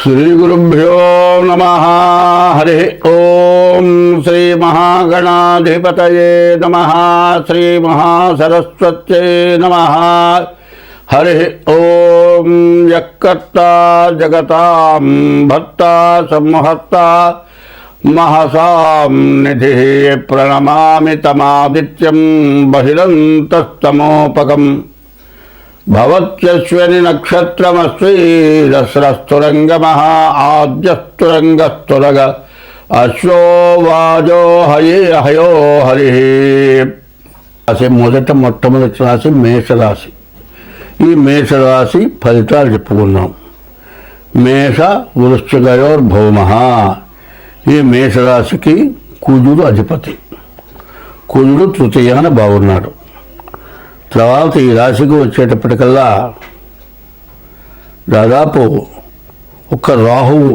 श्रीगुरुभ्यो नमः। हरि ओम श्री महागणाधिपतये नमः। श्री महासरस्वत्यै नमः। हरि ओम यक्कर्ता जगतां भर्ता संहर्ता महसां निधिः प्रणमामि तमादित्यं बहिरन्तस्तमोपगम् भवत्यश्विनी नक्षत्रमस्ति दस्रस्तुरंगमः आद्यस्तुरंगस्तुरग अश्वो वाजो हये हयो हरिः। రాశి మొట్టమొదటి రాశి మేషరాశి. ఈ మేషరాశి ఫలితాలు చెప్పుకున్నాం. మేష వృశ్చికయోర్భౌమః. ఈ మేషరాశికి కుజుడు అధిపతి. కుజుడు తృతీయాన బాగున్నాడు. తర్వాత ఈ రాశికి వచ్చేటప్పటికల్లా దాదాపు ఒక్క రాహువు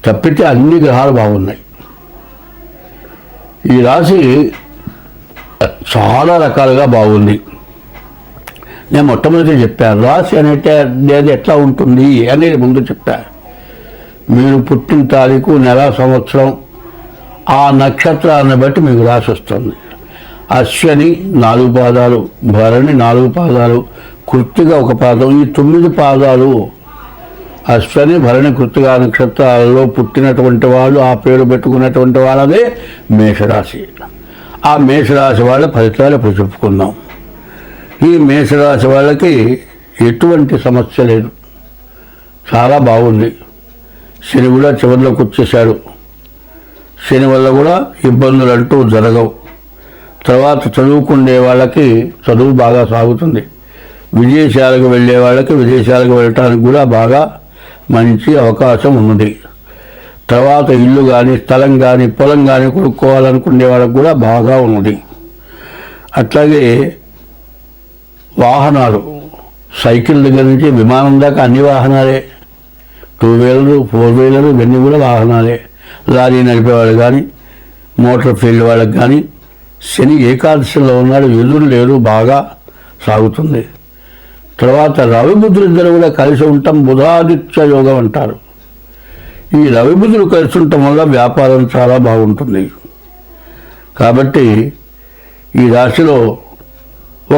తప్పితే అన్ని గ్రహాలు బాగున్నాయి. ఈ రాశి చాలా రకాలుగా బాగుంది. నేను మొట్టమొదటి చెప్పాను రాశి అనేది ఎట్లా ఉంటుంది అనేది ముందు చెప్పాను. మీరు పుట్టిన తారీఖు నెల సంవత్సరం ఆ నక్షత్రాన్ని బట్టి మీకు రాశి వస్తుంది. అశ్వని 4 పాదాలు, భరణి 4 పాదాలు, కృత్తిక 1 పాదం, ఈ 9 పాదాలు అశ్వని భరణి కృత్తిక నక్షత్రాలలో పుట్టినటువంటి వాళ్ళు, ఆ పేరు పెట్టుకున్నటువంటి వాళ్ళదే మేషరాశి. ఆ మేషరాశి వాళ్ళ ఫలితాలు ఇప్పుడు చెప్పుకుందాం. ఈ మేషరాశి వాళ్ళకి ఎటువంటి సమస్య లేదు, చాలా బాగుంది. శని కూడా చివరిలోకి వచ్చేసాడు. శని వల్ల కూడా ఇబ్బందులు అంటూ జరగవు. తర్వాత చదువుకునే వాళ్ళకి చదువు బాగా సాగుతుంది. విదేశాలకు వెళ్ళే వాళ్ళకి విదేశాలకు వెళ్ళటానికి కూడా బాగా మంచి అవకాశం ఉన్నది. తర్వాత ఇల్లు కానీ స్థలం కానీ పొలం కానీ కొనుక్కోవాలనుకునే వాళ్ళకి కూడా బాగా ఉన్నది. అట్లాగే వాహనాలు, సైకిల్ దగ్గర నుంచి విమానం దాకా అన్ని వాహనాలే. 2 వీలరు 4 వీలరు ఇవన్నీ కూడా వాహనాలే. లారీ నడిపేవాళ్ళు కానీ మోటార్ ఫీల్డ్ వాళ్ళకి కానీ శని ఏకాదశిలో ఉన్నాడు, ఎదురు లేరు, బాగా సాగుతుంది. తర్వాత రవి బుధులు ఇద్దరు కూడా కలిసి ఉండటం బుధాదిత్య యోగం అంటారు. ఈ రవి బుధులు కలిసి ఉండటం వల్ల వ్యాపారం చాలా బాగుంటుంది. కాబట్టి ఈ రాశిలో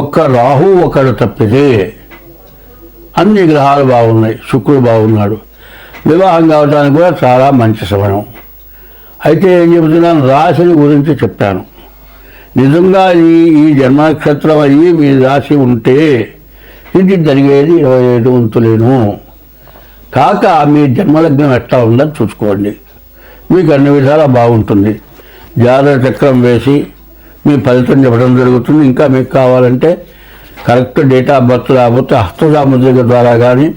ఒక్క రాహు ఒకడు తప్పితే అన్ని గ్రహాలు బాగున్నాయి. శుక్రుడు బాగున్నాడు. వివాహం కావడానికి కూడా చాలా మంచి సమయం. అయితే ఏం చెబుతున్నాను, రాశిని గురించి చెప్పాను. నిజంగా ఈ జన్మ నక్షత్రం అయ్యి మీ రాశి ఉంటే ఇది జరిగేది 27 వంతులేను. కాక మీ జన్మలగ్నం ఎట్లా ఉందని చూసుకోండి, మీకు అన్ని విధాలా బాగుంటుంది. జాతక చక్రం వేసి మీ ఫలితం చెప్పడం జరుగుతుంది. ఇంకా మీకు కావాలంటే కరెక్ట్ డేట్ ఆఫ్ బర్త్ లేకపోతే హస్తసాముద్రిక ద్వారా కానీ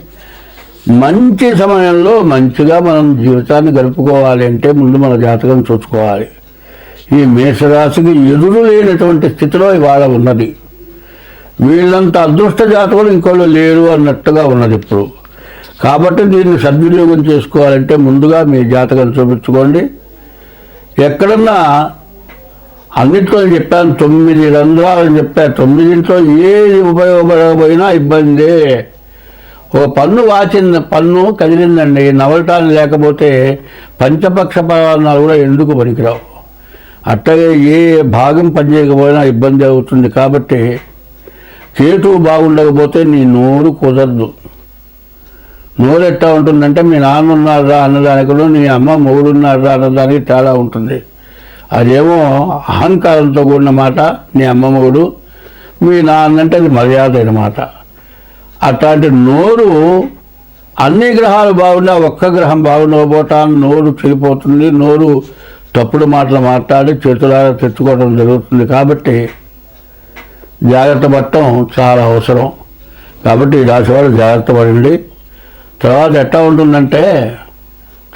మంచి సమయంలో మంచిగా మనం జీవితాన్ని గడుపుకోవాలి అంటే ముందు మన జాతకం చూసుకోవాలి. ఈ మేషరాశికి ఎదురు లేనటువంటి స్థితిలో ఇవాళ ఉన్నది. వీళ్ళంత అదృష్ట జాతకులు ఇంకోళ్ళు లేరు అన్నట్టుగా ఉన్నది ఇప్పుడు. కాబట్టి దీన్ని సద్వినియోగం చేసుకోవాలంటే ముందుగా మీ జాతకం చూపించుకోండి. ఎక్కడన్నా అన్నిట్లో చెప్పాను 9 రంధ్రాలని చెప్పాను. 9 ఏది ఉపయోగపడకపోయినా ఇబ్బందే. ఓ పన్ను పన్ను కదిలిందండి, నవలటాన్ని లేకపోతే పంచపక్ష పరాణాలు కూడా ఎందుకు పనికిరావు. అట్లాగే ఏ భాగం పనిచేయకపోయినా ఇబ్బంది అవుతుంది. కాబట్టి కేతువు బాగుండకపోతే నీ నోరు కుదరదు. నోరు ఎట్టా ఉంటుందంటే మీ నాన్న ఉన్నారా అన్నదానికి, నీ అమ్మ మొగుడున్నారా అన్నదానికి తేడా ఉంటుంది. అదేమో అహంకారంతో కూడిన మాట. నీ అమ్మ మొగుడు, మీ నాన్న అంటే అది మర్యాద అన్నమాట. అట్లాంటి నోరు అన్ని గ్రహాలు బాగున్నా ఒక్క గ్రహం బాగుండకపోవటాన్ని నోరు చెడిపోతుంది. నోరు తప్పుడు మాటలు మాట్లాడి చేతులారా తెచ్చుకోవడం జరుగుతుంది. కాబట్టి జాగ్రత్త పడటం చాలా అవసరం. కాబట్టి ఈ రాశి వాళ్ళు జాగ్రత్త పడండి. తర్వాత ఎట్లా ఉంటుందంటే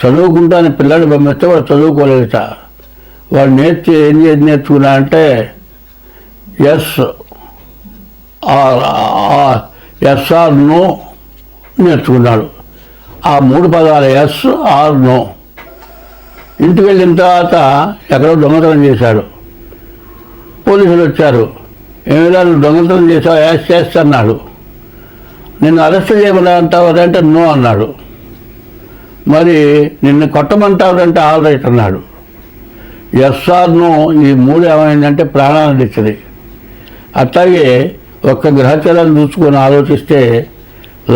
చదువుకుంటాను పిల్లల్ని పంపిస్తే వాడు చదువుకోలేట. వాడు ఏం నేర్చుకున్నా అంటే ఎస్ ఆర్ నో నేర్చుకున్నాడు. ఆ 3 పదాలు ఎస్ ఆర్ నో. ఇంటికి వెళ్ళిన తర్వాత ఎక్కడో దొంగతనం చేశాడు. పోలీసులు వచ్చారు. ఏమిలా నువ్వు దొంగతనం చేసావు, చేస్తున్నాడు. నిన్ను అరెస్ట్ చేయమంటావారంటే నో అన్నాడు. మరి నిన్ను కొట్టమంటావారంటే ఆల్ రైట్ అన్నాడు. ఎస్ ఆర్ నో ఈ మూడు ఏమైందంటే ప్రాణాలను ఇచ్చింది. అట్లాగే ఒక్క గ్రహచారాన్ని చూసుకొని ఆలోచిస్తే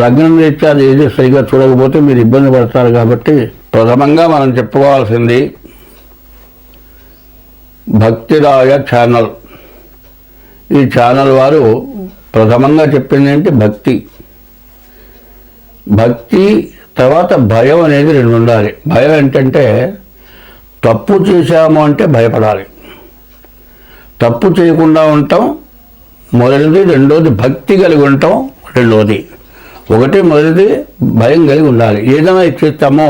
లగ్నం రీత్యా ఏది సరిగా చూడకపోతే మీరు ఇబ్బంది పడతారు. కాబట్టి ప్రథమంగా మనం చెప్పుకోవాల్సింది భక్తిరాయ ఛానల్. ఈ ఛానల్ వారు ప్రథమంగా చెప్పింది ఏంటి? భక్తి. భక్తి తర్వాత భయం అనేది రెండు ఉండాలి. భయం ఏంటంటే తప్పు చేశాము అంటే భయపడాలి, తప్పు చేయకుండా ఉంటాం మొదటిది, రెండోది భక్తి కలిగి ఉంటాం రెండోది. ఒకటి మొదటిది భయం కలిగి ఉండాలి. ఏదైనా ఇచ్చేస్తామో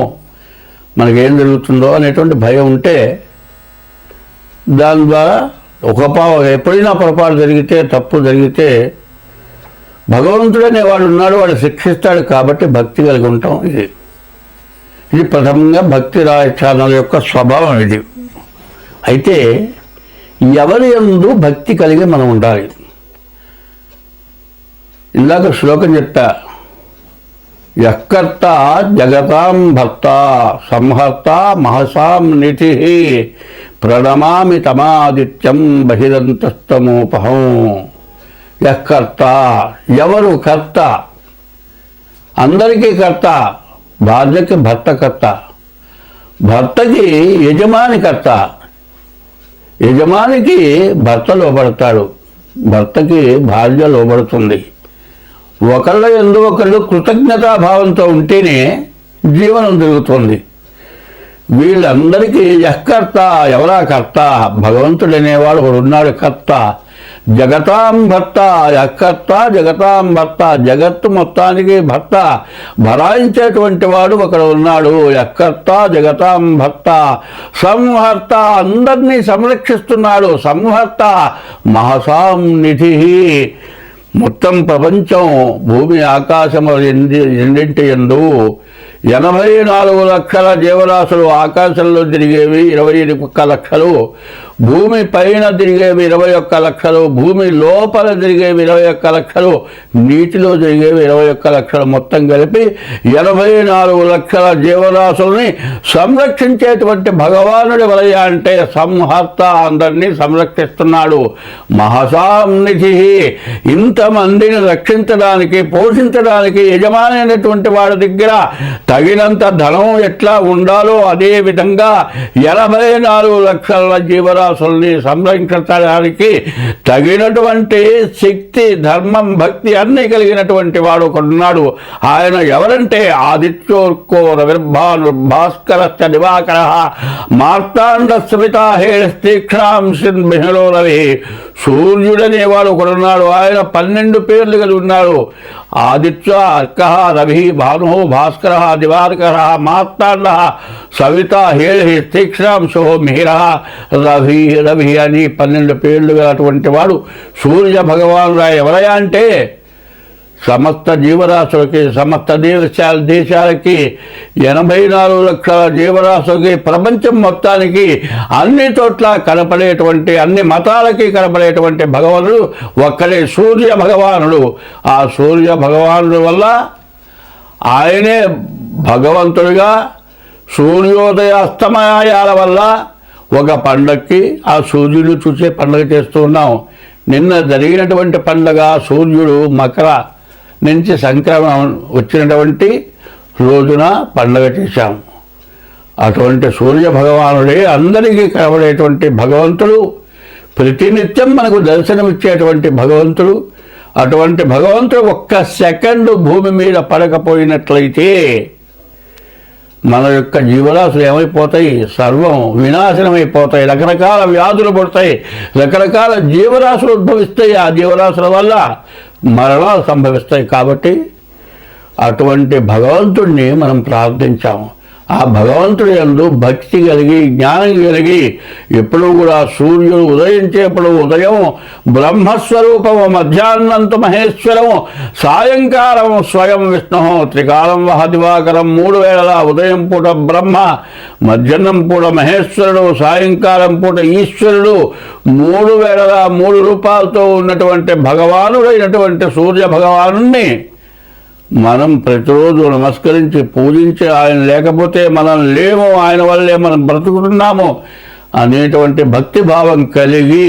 మనకేం జరుగుతుందో అనేటువంటి భయం ఉంటే దాని ద్వారా ఎప్పుడైనా పొరపాటు జరిగితే, తప్పు జరిగితే భగవంతుడనే వాడు ఉన్నాడు, వాడు శిక్షిస్తాడు. కాబట్టి భక్తి కలిగి ఉంటాం. ఇది ప్రథమంగా భక్తి రాయ ఛానల్ యొక్క స్వభావం ఇది. అయితే ఎవరి యందు భక్తి కలిగి మనం ఉండాలి. ఇందాక శ్లోకం చెప్తా, యఃకర్త జగతాం భర్త సంహర్త మహసాం నిధి ప్రణమామి తమాదిత్యం బహిరంతస్తమోపహం. యఃకర్త, ఎవరు కర్త? అందరికీ కర్త. భార్యకి భర్త కర్త, భర్తకి యజమాని కర్త, యజమానికి భర్త లోబడతాడు, భర్తకి భార్య లోబడుతుంది. ఒకళ్ళ యందు ఒకళ్ళు కృతజ్ఞతాభావంతో ఉంటేనే జీవనం జరుగుతుంది. వీళ్ళందరికీ యఃకర్త, ఎవరా కర్త? భగవంతుడనేవాడు ఒకడు ఉన్నాడు కర్త. జగతాం భర్త, యఃకర్త జగతాం భర్త, జగత్తు మొత్తానికి భర్త, భరాయించేటువంటి వాడు ఒకడు ఉన్నాడు. యఃకర్త జగతాం భర్త, సంహర్త అందరినీ సంరక్షిస్తున్నాడు. సంహర్త మహసాం నిధి, మొత్తం ప్రపంచం భూమి ఆకాశము రెండింటి యందు 84 లక్షల జీవరాశులు ఆకాశంలో తిరిగేవి 21 లక్షలు, భూమి పైన తిరిగేవి 21 లక్షలు, భూమి లోపల తిరిగేవి 21 లక్షలు, నీటిలో తిరిగేవి 21 లక్షలు, మొత్తం కలిపి 84 లక్షల జీవరాశుల్ని సంరక్షించేటువంటి భగవానుడి వలయ అంటే సంహర్త, అందరినీ సంరక్షిస్తున్నాడు. మహసాన్నిధి, ఇంతమందిని రక్షించడానికి పోషించడానికి యజమాని అయినటువంటి వాడి దగ్గర తగినంత ధనం ఎట్లా ఉండాలో అదే విధంగా 84 లక్షల జీవరాశుల్ని సంరక్షించడానికి తగినటువంటి శక్తి, ధర్మం, భక్తి అన్నీ కలిగినటువంటి వాడు ఒకడున్నాడు. ఆయన ఎవరంటే ఆదిత్యోర్కో రవిర్భానుర్భాస్కరశ్చ దివాకర మార్తాండ స్మితాహేస్తీక్షణాంశిన్ బిహలో రవి. సూర్యుడనేవాడు ఒకడున్నాడు. ఆయన 12 పేర్లు కలిగి ఉన్నాడు. ఆదిత్య, అర్క, రవి, భాను, భాస్కర, దివాకర, మార్తాండ, సవిత, హేళి, తీక్షణాంశో, మిహిర, రవి రవి అని 12 పేర్లు గలటువంటి వాడు సూర్య భగవానుడు. ఎవరయ్యా అంటే సమస్త జీవరాశులకి, సమస్త దేశాలకి, 84 లక్షల జీవరాశులకి, ప్రపంచం మొత్తానికి అన్ని చోట్ల కనపడేటువంటి, అన్ని మతాలకి కనపడేటువంటి భగవానుడు ఒక్కడే సూర్య భగవానుడు. ఆ సూర్య భగవానుడు వల్ల ఆయనే భగవంతుడిగా సూర్యోదయ అస్తమయాల వల్ల ఒక పండగకి ఆ సూర్యుడు చూసే పండుగ చేస్తూ ఉన్నాం. నిన్న జరిగినటువంటి పండుగ సూర్యుడు మకర నుంచి సంక్రమణం వచ్చినటువంటి రోజున పండుగ చేశాం. అటువంటి సూర్య భగవానుడే అందరికీ కనబడేటువంటి భగవంతుడు, ప్రతినిత్యం మనకు దర్శనమిచ్చేటువంటి భగవంతుడు. అటువంటి భగవంతుడు ఒక్క సెకండు భూమి మీద పడకపోయినట్లయితే మన యొక్క జీవరాశులు ఏమైపోతాయి? సర్వం వినాశనమైపోతాయి. రకరకాల వ్యాధులు పుడతాయి, రకరకాల జీవరాశులు ఉద్భవిస్తాయి. ఆ జీవరాశుల వల్ల మరణాలు సంభవిస్తాయి. కాబట్టి అటువంటి భగవంతుడిని మనం ప్రార్థించాము. ఆ భగవంతుడి యందు భక్తి కలిగి, జ్ఞానం కలిగి, ఎప్పుడూ కూడా సూర్యుడు ఉదయించేప్పుడు ఉదయం బ్రహ్మస్వరూపము, మధ్యాహ్నంతు మహేశ్వరము, సాయంకాలం స్వయం విష్ణు, త్రికాలం వహ దివాకరం. 3 వేళల ఉదయం పూట బ్రహ్మ, మధ్యాహ్నం పూట మహేశ్వరుడు, సాయంకాలం పూట ఈశ్వరుడు, 3 వేళల 3 రూపాలతో ఉన్నటువంటి భగవానుడైనటువంటి సూర్య భగవానుణ్ణి మనం ప్రతిరోజు నమస్కరించి పూజించి ఆయన లేకపోతే మనం లేము, ఆయన వల్లే మనం బ్రతుకుతున్నాము అనేటువంటి భక్తి భావం కలిగి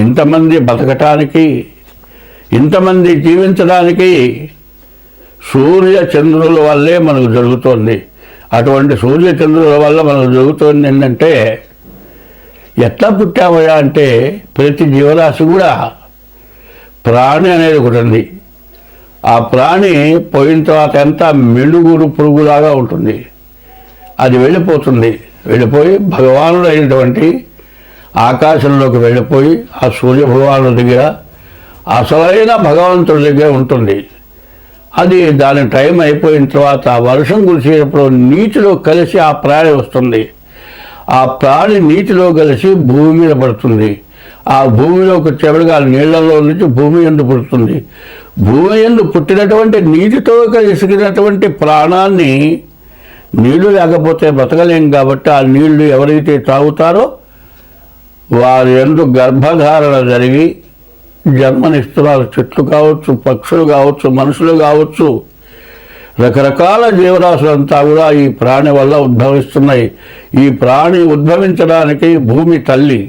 ఇంతమంది బతకటానికి, ఇంతమంది జీవించడానికి సూర్య చంద్రుల వల్లే మనకు జరుగుతోంది. అటువంటి సూర్య చంద్రుల వల్ల మనకు జరుగుతోంది ఏంటంటే, ఎట్లా పుట్టామయ్యా అంటే ప్రతి జీవరాశి కూడా ప్రాణి అనేది ఒకటి ఉంది. ఆ ప్రాణి పోయిన తర్వాత ఎంత మెలుగురు పురుగులాగా ఉంటుంది. అది వెళ్ళిపోయి భగవానుడు అయినటువంటి ఆకాశంలోకి వెళ్ళిపోయి ఆ సూర్య భగవానుడి దగ్గర, అసలైన భగవంతుడి దగ్గర ఉంటుంది. అది దాని టైం అయిపోయిన తర్వాత వర్షం కురిసేటప్పుడు నీటిలో కలిసి ఆ ప్రాణి వస్తుంది. ఆ ప్రాణి నీటిలో కలిసి భూమి మీద పడుతుంది. ఆ భూమిలోకి వచ్చేప్పటికి ఆ నీళ్లలో నుంచి భూమి యందు పుడుతుంది. భూమి యందు పుట్టినటువంటి నీటితో కలిసినటువంటి ప్రాణాన్ని, నీళ్లు లేకపోతే బ్రతకలేం కాబట్టి ఆ నీళ్లు ఎవరైతే తాగుతారో వారి యందు గర్భధారణ జరిగి జన్మనిస్తున్నారు. చెట్లు కావచ్చు, పక్షులు కావచ్చు, మనుషులు కావచ్చు, రకరకాల జీవరాశులంతా కూడా ఈ ప్రాణి వల్ల ఉద్భవిస్తున్నాయి. ఈ ప్రాణి ఉద్భవించడానికి భూమి తల్లి,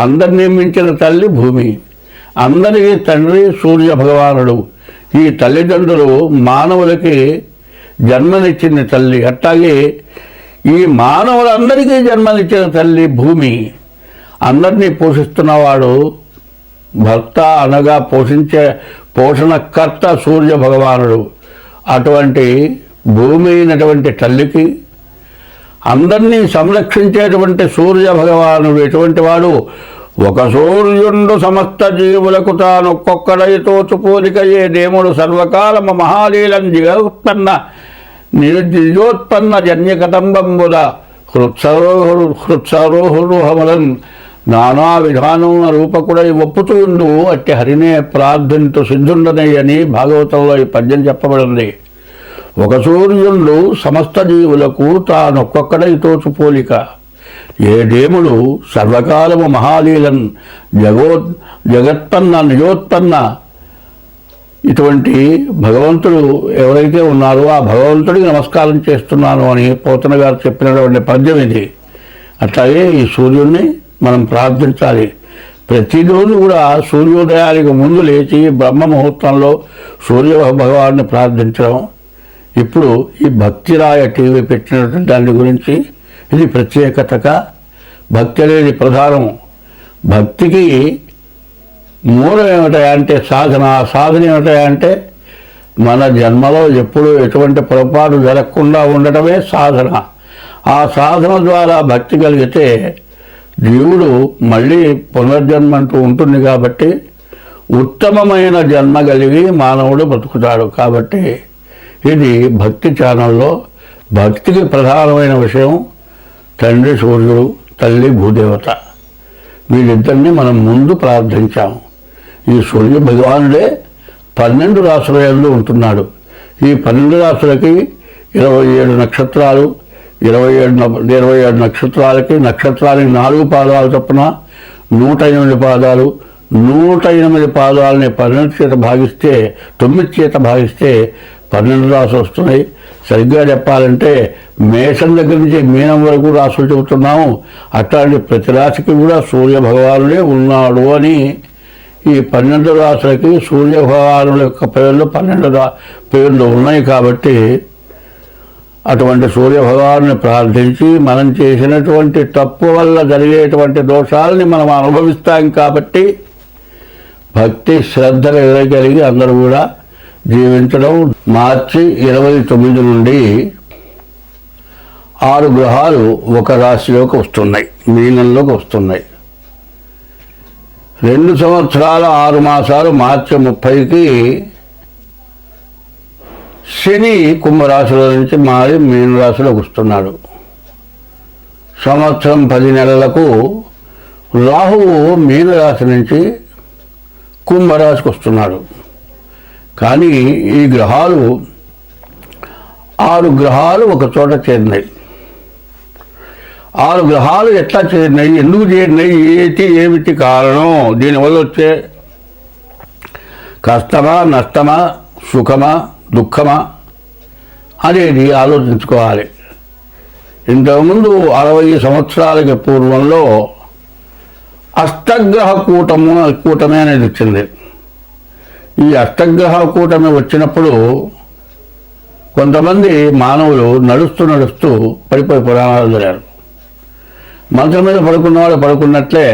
అందరినీ మించిన తల్లి భూమి, అందరికీ తండ్రి సూర్య భగవానుడు. ఈ తల్లిదండ్రులు మానవులకి జన్మనిచ్చింది తల్లి. అట్లాగే ఈ మానవులందరికీ జన్మనిచ్చిన తల్లి భూమి. అందరినీ పోషిస్తున్నవాడు భర్త, అనగా పోషణకర్త సూర్య భగవానుడు. అటువంటి భూమి అయినటువంటి తల్లికి అందరినీ సంరక్షించేటువంటి సూర్య భగవానుడు ఎటువంటి వాడు, ఒక సూర్యుండు సమస్త జీవులకు తానొక్కొక్కడైతో చుపోలికయే దేముడు సర్వకాలమ మహాలీలం నిజోత్పన్న జన్యకదంబంబుద హృత్సరోహుడు హమలన్ నానా విధానమున రూపకుడై ఒప్పుతుండు అట్టి హరినే ప్రార్థింతు సిద్ధుండనే అని భాగవతంలో ఈ పద్యం చెప్పబడింది. ఒక సూర్యుడు సమస్త జీవులకు తానొక్కొక్కడై తోచుపోలిక ఏ దేముడు సర్వకాలము మహాలీలన్ జగత్పన్న నిజోత్పన్న. ఇటువంటి భగవంతుడు ఎవరైతే ఉన్నారో ఆ భగవంతుడికి నమస్కారం చేస్తున్నాను అని పోతన గారు చెప్పినటువంటి పద్యం ఇది. అట్లాగే ఈ సూర్యుడిని మనం ప్రార్థించాలి. ప్రతిరోజు కూడా సూర్యోదయానికి ముందు లేచి బ్రహ్మ ముహూర్తంలో సూర్య భగవాన్ని ప్రార్థించడం. ఇప్పుడు ఈ భక్తిరాయ టీవీ పెట్టినటువంటి దాని గురించి ఇది ప్రత్యేకతగా. భక్తి అనేది ప్రధానం. భక్తికి మూలం ఏమిటాయంటే సాధన. సాధన ఏమిటాయంటే మన జన్మలో ఎప్పుడూ ఎటువంటి పొరపాటు జరగకుండా ఉండటమే సాధన. ఆ సాధన ద్వారా భక్తి కలిగితే జీవుడు మళ్ళీ పునర్జన్మ అంటూ ఉంటుంది. కాబట్టి ఉత్తమమైన జన్మ కలిగి మానవుడు బ్రతుకుతాడు. కాబట్టి ఇది భక్తి ఛానల్లో భక్తికి ప్రధానమైన విషయం తండ్రి సూర్యుడు, తల్లి భూదేవత. వీళ్ళిద్దరినీ మనం ముందు ప్రార్థించాము. ఈ సూర్య భగవానుడే 12 రాసుల యందు ఉంటున్నాడు. ఈ 12 రాసులకి 27 నక్షత్రాలు, 27 నక్షత్రాలకి 4 పాదాలు చొప్పున 108 పాదాలు. 108 పాదాలని 12 చేత భాగిస్తే 9 చేత భాగిస్తే 12 రాసులు వస్తున్నాయి. సరిగ్గా చెప్పాలంటే మేషం దగ్గర నుంచి మీనం వరకు రాసులు చెబుతున్నాము. అట్లాంటి ప్రతి రాశికి కూడా సూర్య భగవానుడే ఉన్నాడు అని ఈ 12 రాసులకి సూర్య భగవానుల యొక్క పేర్లు 12 పేర్లు ఉన్నాయి. కాబట్టి అటువంటి సూర్య భగవాన్ని ప్రార్థించి మనం చేసినటువంటి తప్పు వల్ల జరిగేటువంటి దోషాలని మనం అనుభవిస్తాం. కాబట్టి భక్తి శ్రద్ధలు ఎదగలిగి అందరూ కూడా జీవించడం. మార్చి 29 నుండి 6 గ్రహాలు ఒక రాశిలోకి వస్తున్నాయి, మీనంలోకి వస్తున్నాయి. 2 సంవత్సరాల 6 మాసాలు మార్చి 30కి శని కుంభరాశిలో నుంచి మారి మీనరాశిలోకి వస్తున్నాడు. సంవత్సరం 10 నెలలకు రాహువు మీనరాశి నుంచి కుంభరాశికి వస్తున్నాడు. కానీ ఈ గ్రహాలు 6 గ్రహాలు ఒక చోట చేరినాయి. 6 గ్రహాలు ఎట్లా చేరినాయి, ఎందుకు చేరినాయి, ఏమిటి కారణం, దీనివల్ల వచ్చే కష్టమా, నష్టమా, సుఖమా, దుఃఖమా అనేది ఆలోచించుకోవాలి. ఇంతకుముందు 60 సంవత్సరాలకి పూర్వంలో అష్టగ్రహ కూటమి అనేది వచ్చింది. ఈ అష్టగ్రహ కూటమి వచ్చినప్పుడు కొంతమంది మానవులు నడుస్తూ పడిపోయి పురాణాలు జరిగారు. మంచం మీద పడుకున్న వాళ్ళు పడుకున్నట్లే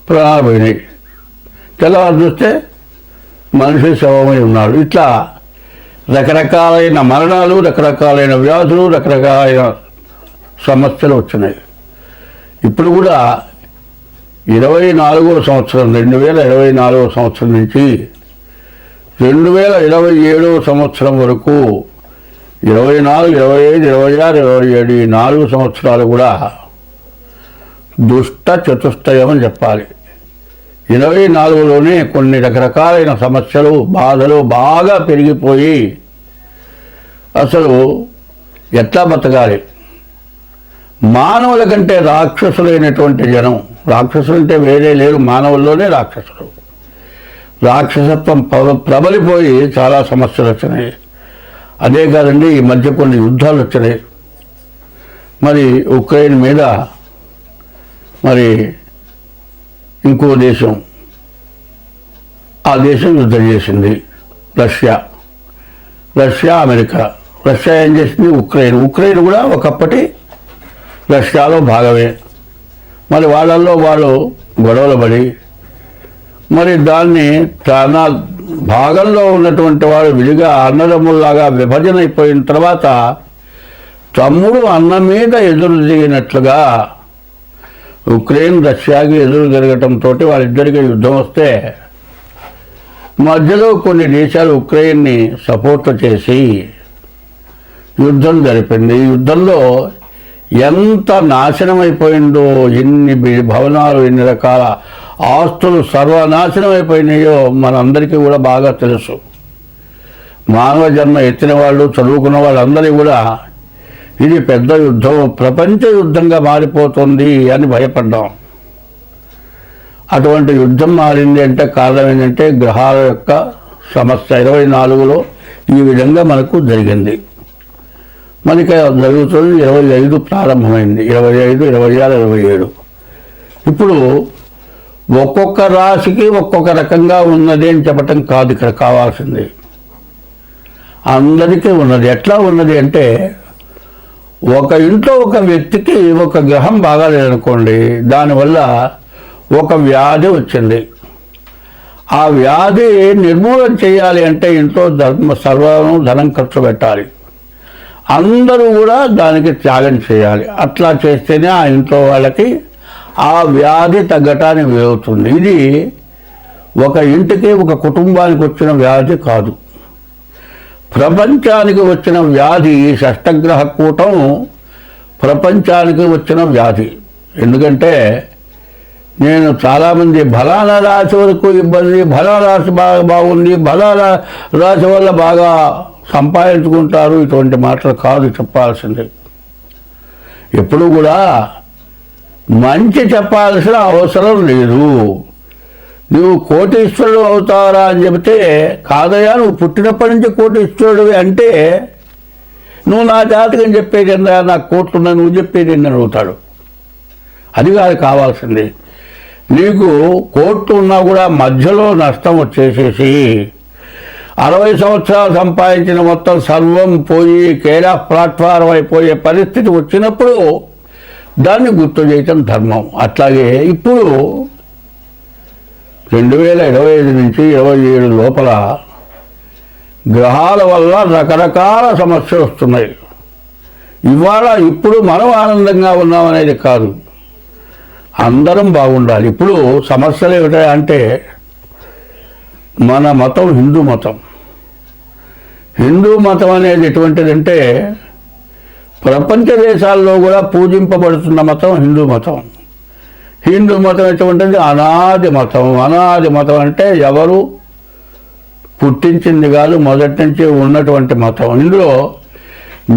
ప్రాణాలు పోయినాయి. తెల్లవారు చూస్తే మనిషి శవమై ఉన్నాడు. ఇట్లా రకరకాలైన మరణాలు, రకరకాలైన వ్యాధులు, రకరకాలైన సమస్యలు వచ్చినాయి. ఇప్పుడు కూడా 2024వ సంవత్సరం 2024వ సంవత్సరం నుంచి 2027వ సంవత్సరం వరకు 24, 25, 26, 27 ఈ 4 సంవత్సరాలు కూడా దుష్ట చతుష్టయం అని చెప్పాలి. 24లోనే కొన్ని రకరకాలైన సమస్యలు, బాధలు బాగా పెరిగిపోయి అసలు ఎట్లా బతకాలి. మానవుల కంటే రాక్షసులైనటువంటి జనం, రాక్షసులు అంటే వేరే లేరు, మానవుల్లోనే రాక్షసులు. రాక్షసత్వం ప్రబలిపోయి చాలా సమస్యలు వచ్చినాయి. అదే కాదండి, ఈ మధ్య కొన్ని యుద్ధాలు వచ్చినాయి. మరి ఉక్రెయిన్ మీద మరి ఇంకో దేశం, ఆ దేశం యుద్ధం చేసింది. Russia America. రష్యా ఏం చేసింది? ఉక్రెయిన్ కూడా ఒకప్పటి రష్యాలో భాగమే. మరి వాళ్ళల్లో వాళ్ళు గొడవలు పడి మరి దాన్ని తన భాగంలో ఉన్నటువంటి వాడు విడిగా అన్నదమ్ముల్లాగా విభజన అయిపోయిన తర్వాత తమ్ముడు అన్న మీద ఎదురు తిరిగినట్లుగా ఉక్రెయిన్ రష్యాకి ఎదురు జరగటంతో వాళ్ళిద్దరికీ యుద్ధం వస్తే మధ్యలో కొన్ని దేశాలు ఉక్రెయిన్ని సపోర్ట్ చేసి యుద్ధం జరిపింది. ఈ యుద్ధంలో ఎంత నాశనం అయిపోయిందో, ఎన్ని భవనాలు, ఎన్ని రకాల ఆస్తులు సర్వనాశనం అయిపోయినాయో మనందరికీ కూడా బాగా తెలుసు. మానవ జన్మ ఎత్తిన వాళ్ళు, చదువుకున్న వాళ్ళందరికీ కూడా ఇది పెద్ద యుద్ధం, ప్రపంచ యుద్ధంగా మారిపోతుంది అని భయపడ్డాం. అటువంటి యుద్ధం మారింది అంటే కారణం ఏంటంటే గ్రహాల యొక్క సమస్య. 24లో ఈ విధంగా మనకు జరిగింది. మనకి జరుగుతుంది. 25 ప్రారంభమైంది. 25, 26, 27. ఇప్పుడు ఒక్కొక్క రాశికి ఒక్కొక్క రకంగా ఉన్నది అని చెప్పటం కాదు ఇక్కడ కావాల్సింది. అందరికీ ఉన్నది. ఎట్లా ఉన్నది అంటే, ఒక ఇంట్లో ఒక వ్యక్తికి ఒక గ్రహం బాగాలేదనుకోండి, దానివల్ల ఒక వ్యాధి వచ్చింది. ఆ వ్యాధి నిర్మూలన చేయాలి అంటే ఇంట్లో సర్వం ధనం ఖర్చు పెట్టాలి. అందరూ కూడా దానికి త్యాగం చేయాలి. అట్లా చేస్తేనే ఆ ఇంట్లో వాళ్ళకి ఆ వ్యాధి తగ్గటానికి వీలవుతుంది. ఇది ఒక ఇంటికి, ఒక కుటుంబానికి వచ్చిన వ్యాధి కాదు, ప్రపంచానికి వచ్చిన వ్యాధి. ఈ షష్టగ్రహ కూటం ప్రపంచానికి వచ్చిన వ్యాధి. ఎందుకంటే నేను చాలామంది ఫలానా రాశి వరకు ఇబ్బంది, ఫలానా రాశి బాగా బాగుంది, ఫలానా రాశి వల్ల బాగా సంపాదించుకుంటారు, ఇటువంటి మాటలు కాదు చెప్పాల్సింది. ఎప్పుడు కూడా మంచి చెప్పాల్సిన అవసరం లేదు. నువ్వు కోటీశ్వరుడు అవుతారా అని చెబితే, కాదయ్యా నువ్వు పుట్టినప్పటి నుంచి కోటీశ్వరుడివి అంటే నువ్వు నా జాతకం చెప్పేది ఏందా, నాకు కోట్లున్నా నువ్వు చెప్పేది ఏందని అడుగుతాడు. అది కాదు కావాల్సింది. నీకు కోట్లు ఉన్నా కూడా మధ్యలో నష్టం వచ్చేసేసి 60 సంవత్సరాలు సంపాదించిన మొత్తం సర్వం పోయి కేర్ ఆఫ్ ప్లాట్ఫారం అయిపోయే పరిస్థితి వచ్చినప్పుడు దాన్ని గుర్తు చేయటం ధర్మం. అట్లాగే ఇప్పుడు 2025 నుంచి 27 లోపల గ్రహాల వల్ల రకరకాల సమస్యలు వస్తున్నాయి. ఇప్పుడు మనం ఆనందంగా ఉన్నామనేది కాదు, అందరం బాగుండాలి. ఇప్పుడు సమస్యలు ఏమిటంటే, మన మతం హిందూ మతం. హిందూ మతం అనేది ఎటువంటిదంటే ప్రపంచ దేశాల్లో కూడా పూజింపబడుతున్న మతం హిందూ మతం. హిందూ మతం ఎటువంటిది? అనాది మతం. అనాది మతం అంటే ఎవరు పుట్టించింది కాదు, మొదటి నుంచి ఉన్నటువంటి మతం. ఇందులో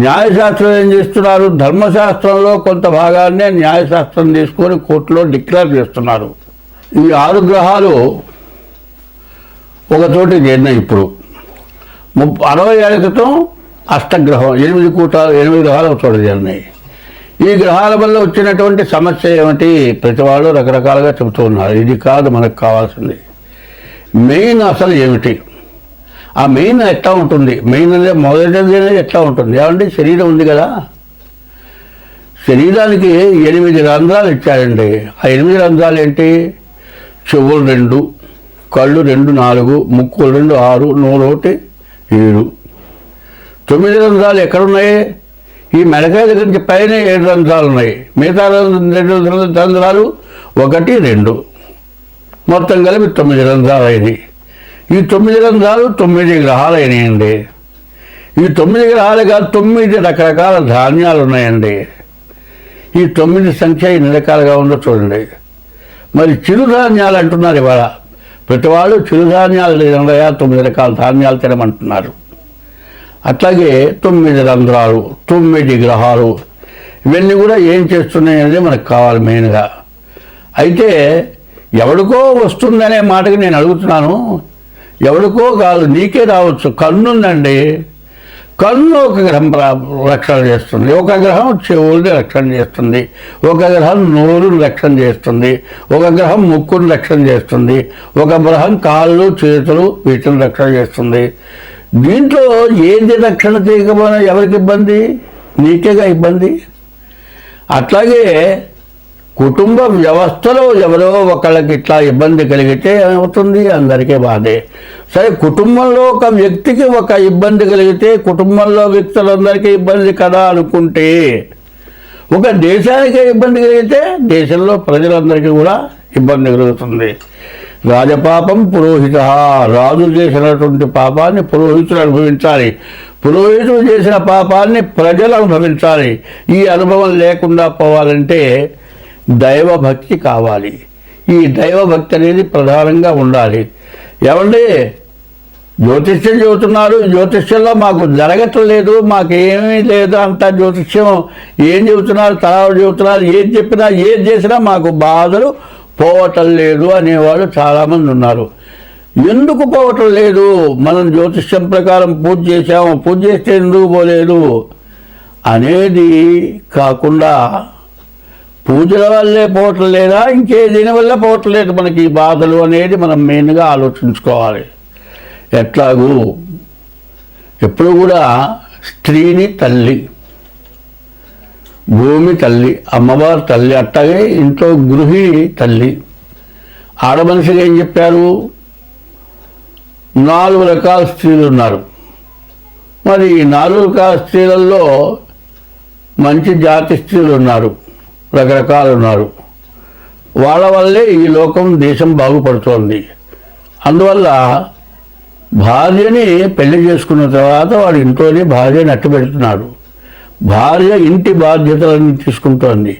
న్యాయశాస్త్రం ఏం చేస్తున్నారు? ధర్మశాస్త్రంలో కొంత భాగాన్నే న్యాయశాస్త్రం తీసుకొని కోర్టులో డిక్లేర్ చేస్తున్నారు. ఈ 6 గ్రహాలు ఒకచోటి చేరినాయి. ఇప్పుడు 60 ఏళ్ల క్రితం అష్టగ్రహం 8 కూటాలు 8 గ్రహాలు చోట చేరినాయి. ఈ గ్రహాల వల్ల వచ్చినటువంటి సమస్య ఏమిటి? ప్రతి వాళ్ళు రకరకాలుగా చెబుతూ ఉన్నారు. ఇది కాదు మనకు కావాల్సింది. మెయిన్ అసలు ఏమిటి? ఆ మెయిన్ ఎట్లా ఉంటుంది? మెయిన్ అనేది మొదటిది అనేది ఎట్లా ఉంటుంది? ఏమంటే శరీరం ఉంది కదా, శరీరానికి 8 రంధ్రాలు ఇచ్చారండి. ఆ 8 రంధ్రాలు ఏంటి? చెవులు 2, కళ్ళు 2 4, ముక్కులు 2 6, నోరు 1 7. 9 రంధ్రాలు ఎక్కడున్నాయి? ఈ మెడకాయ దగ్గర నుంచి పైన 7 రంధ్రాలు ఉన్నాయి. మిగతా 2 రంధ్రాలు 1 2 మొత్తం కలిపి 9 రంధ్రాలు అయినాయి. ఈ 9 రంధ్రాలు 9 గ్రహాలు అయినాయండి. ఈ 9 గ్రహాలు కాదు, 9 రకరకాల ధాన్యాలు ఉన్నాయండి. ఈ 9 సంఖ్య ఎన్ని రకాలుగా ఉందో చూడండి. మరి చిరుధాన్యాలు అంటున్నారు ఇవాళ ప్రతి వాళ్ళు. చిరుధాన్యాలు లేదనగా 9 రకాల ధాన్యాలు తినమంటున్నారు. అట్లాగే 9 రంధ్రాలు, 9 గ్రహాలు, ఇవన్నీ కూడా ఏం చేస్తున్నాయి అనేది మనకు కావాలి మెయిన్గా. అయితే ఎవడికో వస్తుందనే మాటకి నేను అడుగుతున్నాను. ఎవడికో కాదు, నీకే రావచ్చు. కన్నుందండి, కన్ను ఒక గ్రహం రక్షణ చేస్తుంది, ఒక గ్రహం చెవుల్ని రక్షణ చేస్తుంది, ఒక గ్రహం నోరుని రక్షణ చేస్తుంది, ఒక గ్రహం ముక్కుని రక్షణ చేస్తుంది, ఒక గ్రహం కాళ్ళు చేతులు వీటిని రక్షణ చేస్తుంది. దీంట్లో ఏది రక్షణ చేయకపోయినా ఎవరికి ఇబ్బంది? నీకేగా ఇబ్బంది. అట్లాగే కుటుంబ వ్యవస్థలో ఎవరో ఒకళ్ళకి ఇట్లా ఇబ్బంది కలిగితే ఏమవుతుంది? అందరికీ బాధే. సరే, కుటుంబంలో ఒక వ్యక్తికి ఒక ఇబ్బంది కలిగితే కుటుంబంలో వ్యక్తులందరికీ ఇబ్బంది కదా అనుకుంటే, ఒక దేశానికి ఇబ్బంది కలిగితే దేశంలో ప్రజలందరికీ కూడా ఇబ్బంది కలుగుతుంది. రాజపాపం పురోహిత, రాజు చేసినటువంటి పాపాన్ని పురోహితులు అనుభవించాలి, పురోహితులు చేసిన పాపాన్ని ప్రజలు అనుభవించాలి. ఈ అనుభవం లేకుండా పోవాలంటే దైవభక్తి కావాలి. ఈ దైవభక్తి అనేది ప్రధానంగా ఉండాలి. ఏమండి, జ్యోతిష్యం చెబుతున్నారు, జ్యోతిష్యంలో మాకు జరగట్లేదు, మాకేమీ లేదు, అంతా జ్యోతిష్యం ఏం చెబుతున్నారు, తరాలు చెబుతున్నారు, ఏది చెప్పినా ఏది చేసినా మాకు బాధలు పోవటం లేదు అనేవాళ్ళు చాలామంది ఉన్నారు. ఎందుకు పోవటం లేదు? మనం జ్యోతిష్యం ప్రకారం పూజ చేసాము, పూజ చేస్తే ఎందుకు పోలేదు అనేది కాకుండా పూజల వల్లే పోవటం లేదా, ఇంకే దీనివల్ల పోవటం లేదు మనకి ఈ బాధలు అనేది మనం మెయిన్గా ఆలోచించుకోవాలి. ఎట్లాగూ ఎప్పుడు కూడా స్త్రీని తల్లి, భూమి తల్లి, అమ్మవారు తల్లి, అట్లాగే ఇంట్లో గృహిణి తల్లి. ఆడమనిషిగా ఏం చెప్పారు? 4 రకాల స్త్రీలు ఉన్నారు. మరి ఈ 4 రకాల స్త్రీలలో మంచి జాతి స్త్రీలు ఉన్నారు, రకరకాలు ఉన్నారు. వాళ్ళ వల్లే ఈ లోకం దేశం బాగుపడుతోంది. అందువల్ల భార్యని పెళ్లి చేసుకున్న తర్వాత వాడు ఇంట్లోనే భార్యని అట్టు పెడుతున్నాడు. భార్య ఇంటి బాధ్యతలను తీసుకుంటోంది.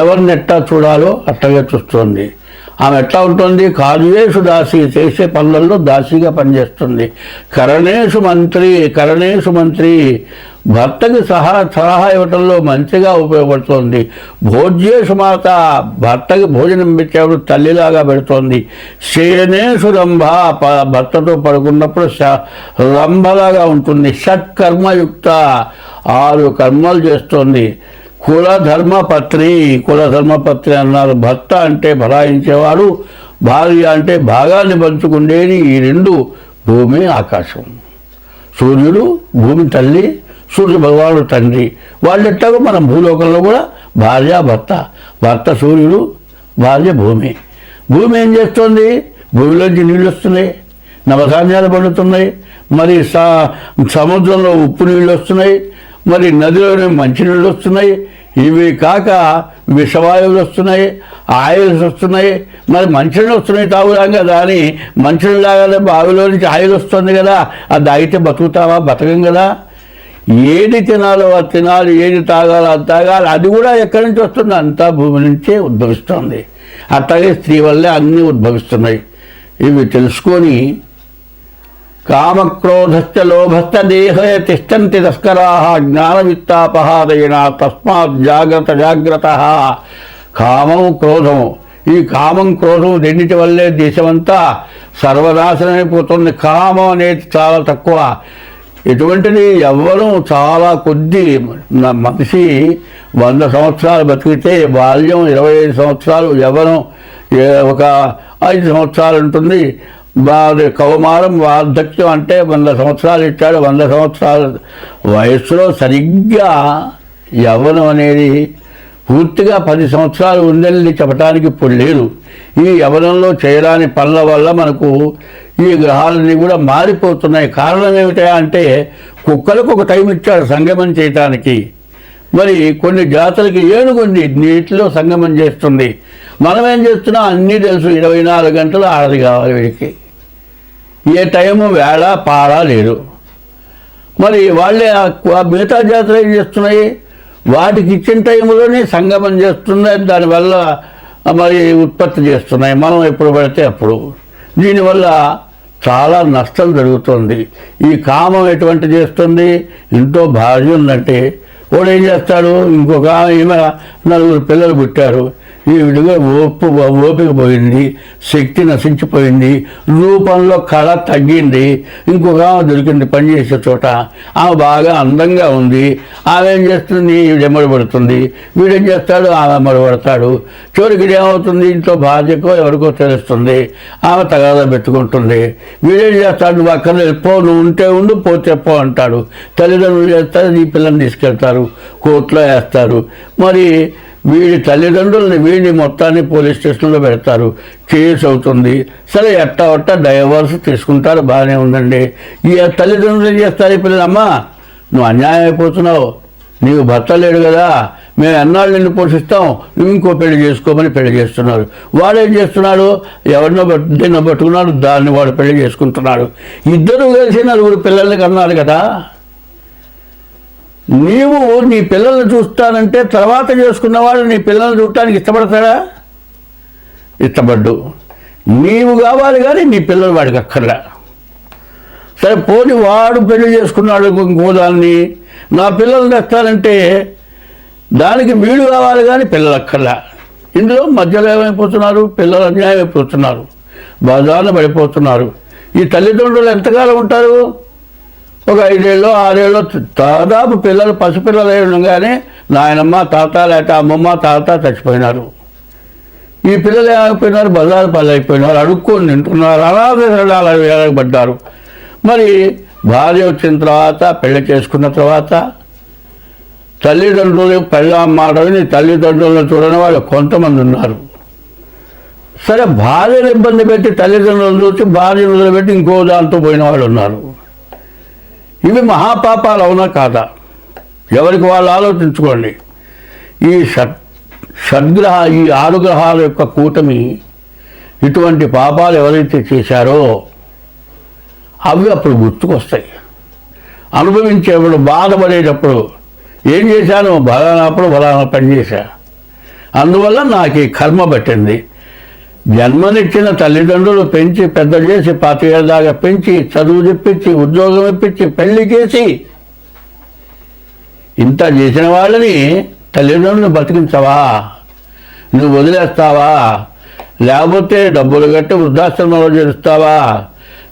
ఎవరిని ఎట్టా చూడాలో అట్టగా చూస్తోంది. ఆమె ఎట్లా ఉంటుంది? కార్యేషు దాసి, చేసే పనులలో దాసిగా పనిచేస్తుంది. కరణేషు మంత్రి, భర్తకి సలహా ఇవ్వటంలో మంచిగా ఉపయోగపడుతోంది. భోజ్యేషు మాత, భర్తకి భోజనం పెట్టేప్పుడు తల్లిలాగా పెడుతోంది. శయనేషు రంభ, భర్తతో పడుకున్నప్పుడు రంభలాగా ఉంటుంది. షట్కర్మయుక్త, 6 కర్మలు చేస్తోంది. కులధర్మపత్రి అన్నారు. భర్త అంటే భరాయించేవాడు, భార్య అంటే భాగాన్ని పంచుకుండేది. ఈ 2 భూమి ఆకాశం. సూర్యుడు భూమి తల్లి, సూర్య భగవానుడు తండ్రి. వాళ్ళు ఎట్లాగో మనం భూలోకంలో కూడా భార్య భర్త సూర్యుడు, భార్య భూమి. భూమి ఏం చేస్తుంది? భూమిలోంచి నీళ్ళు వస్తున్నాయి, నవధాన్యాలు పండుతున్నాయి, మరి సముద్రంలో ఉప్పు నీళ్ళు వస్తున్నాయి, మరి నదిలోనే మంచినీళ్ళు వస్తున్నాయి. ఇవి కాక విషవాయువులు వస్తున్నాయి, ఆయిల్స్ వస్తున్నాయి. మరి మంచినీళ్ళు వస్తున్నాయి తాగుదాం కదా అని మంచినీళ్ళు తాగాలి, బావిలో నుంచి ఆయిల్ వస్తుంది కదా, అది తాగితే బతుకుతావా? బతకం కదా. ఏది తినాలో అది తినాలి, ఏది తాగాలో అది తాగాలి. అది కూడా ఎక్కడి నుంచి వస్తుంది? అంతా భూమి నుంచే ఉద్భవిస్తుంది. అట్లాగే స్త్రీ వల్లే అన్నీ ఉద్భవిస్తున్నాయి. ఇవి తెలుసుకొని కామక్రోధశ్చ లోభశ్చ దేహే తిష్టంతి తస్కరాః జ్ఞానవిత్తాపహారేణ తస్మాత్ జాగ్రత్త. కామం క్రోధం, ఈ కామం క్రోధం రెండింటి వల్లే దేశమంతా సర్వనాశనమైపోతుంది. కామం అనేది చాలా తక్కువ. ఇటువంటిది ఎవ్వరూ చాలా కొద్ది మనిషి 100 సంవత్సరాలు బతికితే బాల్యం 25 సంవత్సరాలు, యవ్వనం ఒక 5 సంవత్సరాలు ఉంటుంది, కౌమారం వార్ధక్యం అంటే 100 సంవత్సరాలు ఇచ్చాడు. 100 సంవత్సరాల వయస్సులో సరిగ్గా యవ్వనం అనేది పూర్తిగా 10 సంవత్సరాలు ఉందని చెప్పడానికి ఇప్పుడు లేదు. ఈ యవ్వనంలో చేయరాని పనుల వల్ల మనకు ఈ గ్రహాలన్నీ కూడా మారిపోతున్నాయి. కారణం ఏమిటా అంటే కుక్కలకు ఒక టైం ఇచ్చాడు సంగమం చేయటానికి. మరి కొన్ని జాతులకి ఏనుగుంది నీటిలో సంగమం చేస్తుంది. మనం ఏం చేస్తున్నాం అన్నీ తెలుసు. 24 గంటలు ఆడది కావాలి వీడికి, ఏ టైము వేళ పాడ లేదు. మరి వాళ్ళే మిగతా జాతులు ఏం చేస్తున్నాయి, వాటికి ఇచ్చిన టైంలోనే సంగమం చేస్తున్నాయి, దానివల్ల మరి ఉత్పత్తి చేస్తున్నాయి. మనం ఎప్పుడు పడితే అప్పుడు. దీనివల్ల చాలా నష్టం జరుగుతుంది. ఈ కామం ఎటువంటి చేస్తుంది, ఇంట్లో భార్య ఉందంటే వాడు ఏం చేస్తాడు, ఇంకొక ఈమె 4 పిల్లలు పుట్టారు, ఈ విడిగా ఓపిక పోయింది, శక్తి నశించిపోయింది, రూపంలో కళ తగ్గింది, ఇంకొక దొరికింది పనిచేసే చోట, ఆమె బాగా అందంగా ఉంది, ఆమె ఏం చేస్తుంది, వీడెమ్మడి పడుతుంది, వీడేం చేస్తాడు, ఆమె ఎమ్మడి పడతాడు. చివరికి ఏమవుతుంది, ఇంట్లో భార్యకో ఎవరికో తెలుస్తుంది, ఆమె తగాదా పెట్టుకుంటుంది. వీడేం చేస్తాడు, నువ్వు అక్కడ వెళ్ళిపో, నువ్వు ఉంటే ఉండు, పోతే పో అంటాడు. తల్లిదండ్రులు చేస్తారు, ఈ పిల్లల్ని తీసుకెళ్తారు, కోర్టులో వేస్తారు. మరి వీడి తల్లిదండ్రులని వీడిని మొత్తాన్ని పోలీస్ స్టేషన్లో పెడతారు, కేసు అవుతుంది. సరే ఎట్టా డైవర్స్ తీసుకుంటారు, బాగానే ఉందండి. ఈ తల్లిదండ్రులు ఏం చేస్తారు, ఈ పిల్లలమ్మా నువ్వు అన్యాయం అయిపోతున్నావు, నీకు భర్త లేడు కదా, మేము ఎన్నాళ్ళు నిన్ను పోషిస్తాం, నువ్వు ఇంకో పెళ్లి చేసుకోమని పెళ్లి చేస్తున్నారు. వాడు ఏం చేస్తున్నాడు, ఎవరినో పట్టుకున్నాడు, దాన్ని వాడు పెళ్లి చేసుకుంటున్నాడు. ఇద్దరు కలిసి 4 పిల్లల్ని కన్నారు కదా. నీవు నీ పిల్లల్ని చూస్తానంటే తర్వాత చేసుకున్నవాడు నీ పిల్లల్ని చూడటానికి ఇష్టపడతాడా? ఇష్టపడ్డు. నీవు కావాలి కానీ నీ పిల్లలు వాడికి అక్కర్లే. సరే పోని వాడు పెళ్లి చేసుకున్నాడు ఇంకో దాన్ని, నా పిల్లలు తెస్తానంటే దానికి వీడు కావాలి కానీ పిల్లలు అక్కర్లే. ఇందులో మధ్యలో ఏమైపోతున్నారు, పిల్లలు అన్యాయం అయిపోతున్నారు, బజార్న పడిపోతున్నారు. ఈ తల్లిదండ్రులు ఎంతకాలం ఉంటారు, ఒక 5 ఏళ్ళు 6 ఏళ్ళు దాదాపు పిల్లలు పసిపిల్లలు ఉండగానే నాయనమ్మ తాత లేక అమ్మమ్మ తాత చచ్చిపోయినారు. ఈ పిల్లలు ఏమైపోయినారు, బజారు పల్లైపోయినారు, అడుక్కొని తింటున్నారు, అనాథ పడ్డారు. మరి భార్య వచ్చిన తర్వాత పెళ్లి చేసుకున్న తర్వాత తల్లిదండ్రులు పెళ్ళామాడని తల్లిదండ్రులను చూడని వాళ్ళు కొంతమంది ఉన్నారు. సరే భార్యను ఇబ్బంది పెట్టి తల్లిదండ్రులను చూసి భార్యను వదిలిపెట్టి ఇంకో దాంతో పోయిన వాళ్ళు ఉన్నారు. ఇవి మహాపాపాలు అవునా కాదా? ఎవరికి వాళ్ళు ఆలోచించుకోండి. ఈ షడ్గ్రహ ఈ 6 గ్రహాల యొక్క కూటమి ఇటువంటి పాపాలు ఎవరైతే చేశారో అవి అప్పుడు గుర్తుకొస్తాయి. అనుభవించేప్పుడు బాధపడేటప్పుడు ఏం చేశాను, బలానా పని చేశా, అందువల్ల నాకు ఈ కర్మ పట్టింది. జన్మనిచ్చిన తల్లిదండ్రులు పెంచి పెద్ద చేసి 25 ఏళ్ళ దాకా పెంచి చదువు చెప్పించి ఉద్యోగం ఇప్పించి పెళ్లి చేసి ఇంత చేసిన వాళ్ళని తల్లిదండ్రులను బతికించవా, నువ్వు వదిలేస్తావా? లేకపోతే డబ్బులు కట్టి వృద్ధాశ్రమంలో చేరుస్తావా?